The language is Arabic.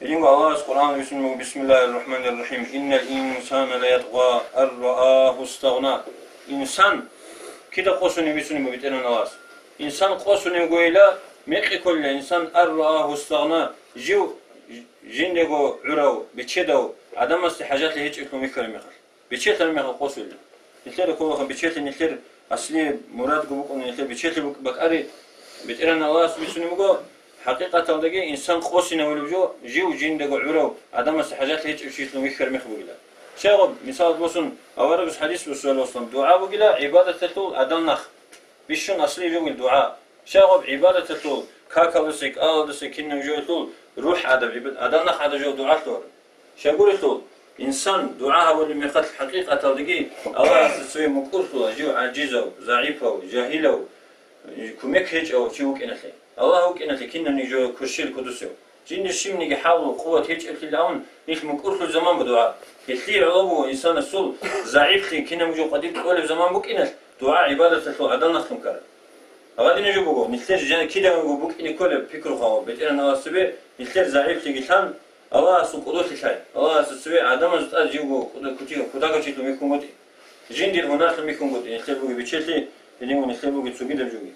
إذن الله القرآن بسم الله الرحمن الرحيم إن الإنسان ليطغى أن رآه استغنى. إنسان كده قصني بسني بيتنا نواس. إنسان قصني قويلا ميقي كل إنسان أن رآه استغنى جو جندقو عراو بتشدو عدم استحاجات لهيج إكلو ميكر ميخر بتشيت الميخر قصول نتلر كوخ بتشيت نتلر أصلي مراد قبوك نتلر بتشيت بكاري بتنا نواس بسني مقو حقيقة تلقي إنسان قصني ولوجو جو جندقو عراو عدم استحاجات لهيج إكلو ميكر ميخر بقولا شاغب مثال بوسن أورقس حديث بسؤال وصلنا دعاء بقولا عبادة تطول أدم نخ بيشون أصلي جو الدعاء شاغب عبادة تطول كاكالسك آلدسك كنن جو تطول روح أدم نخ هذا جو دعاء تطول شاقول تطول إنسان دعاء واللي ميقات الحقيقة تلقي الله تسوي مقرطو جو عجيزو ضعيفو جاهلو كمك هيج أو تشوك إنتلي الله هوك إنتلي كنن جو كرشيل كدسو جين الشيم نيجي حاولوا قوة هيج إنتلي الآن نيش مقرطو زمان بدعاء يتلي علوه إنسان السول ضعيف كنا مجو قديم تقول زمان بك إنت دعاء عبادة تطول أدم نخ مكرر هذا نجوا بقول نتلر جانا كده بقول إني كل فكر خاوة بتأنا نواسبه نتلر ضعيف تيجيتان الله سقطه تشاي الله سسبه عدم زت جيبه كده كتير ميكون قدي جين دير هناك ميكون قدي نتلر بقول بتشيلي اللي هو نتلر بقول تسوقي ده بجوي